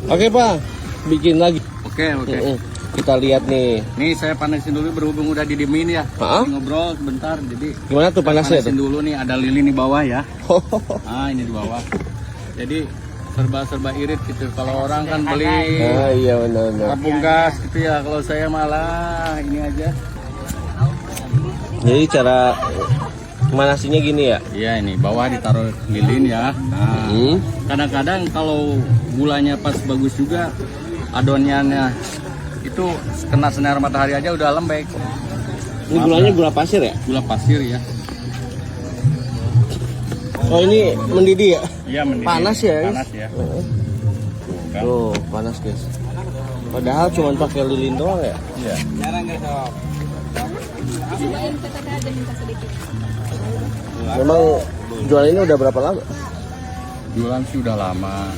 Oke Pak, bikin lagi. Oke. Kita lihat nih. Nih saya panasin dulu berhubung udah didiemin ya. Ngobrol sebentar. Jadi gimana tuh panasnya panasin tuh? dulu nih, ada lilin di bawah ya. Ini di bawah. Jadi serba irit gitu. Kalau orang kan beli Iya benar. tabung gas gitu ya. Kalau saya malah ini aja. Jadi cara manasinya gini ya? Iya, ini bawah ditaruh lilin ya. Nah, kadang-kadang kalau gulanya pas bagus juga, adonannya itu kena sinar matahari aja udah lembek. Ini gulanya gula pasir ya? Gula pasir ya. Oh ini mendidih ya? Iya, mendidih. Panas ya? Panas ya. Tuh panas guys. Padahal cuma pakai lilin doang ya? Iya. Memang jualan ini udah berapa lama? Jualan sih udah lama.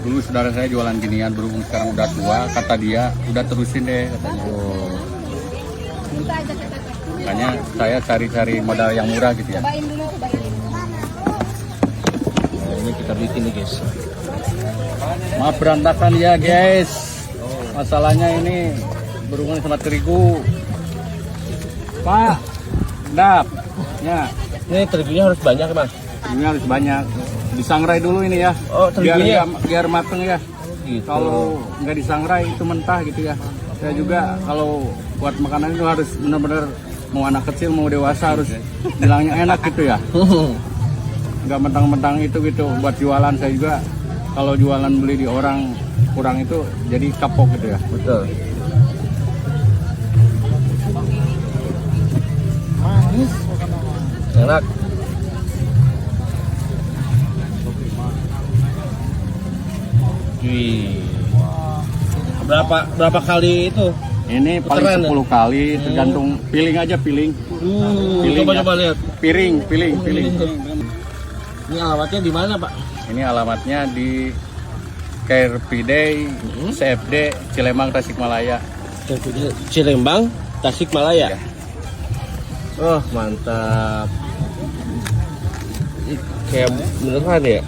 Dulu saudara saya jualan ginian, berhubung sekarang udah tua, kata dia udah terusin deh katanya. Makanya saya cari-cari modal yang murah gitu ya. Nah, ini kita bikin nih guys. Maaf berantakan ya guys. Masalahnya ini berhubungan sama terigu. Pak, dap. Ya, Ini terigunya harus banyak Mas? ini harus banyak. Disangrai dulu ini ya. Oh, terigunya? Biar mateng ya. Gitu. Kalau nggak disangrai itu mentah gitu ya. Saya juga kalau buat makanan itu harus benar-benar mau anak kecil mau dewasa harus bilangnya enak gitu ya. Nggak mentang-mentang itu gitu. Buat jualan saya juga kalau jualan beli di orang kurang itu jadi kapok gitu ya. Betul. Enak. Wih. Berapa kali itu? Ini paling 10 kali tergantung piling aja piling. Piling Coba lihat. Piring. Ini alamatnya di mana Pak? Ini alamatnya di KRPD CFD Cilembang Tasikmalaya. Cilembang, Tasikmalaya. Ya. Oh mantap. Kayak beneran ya.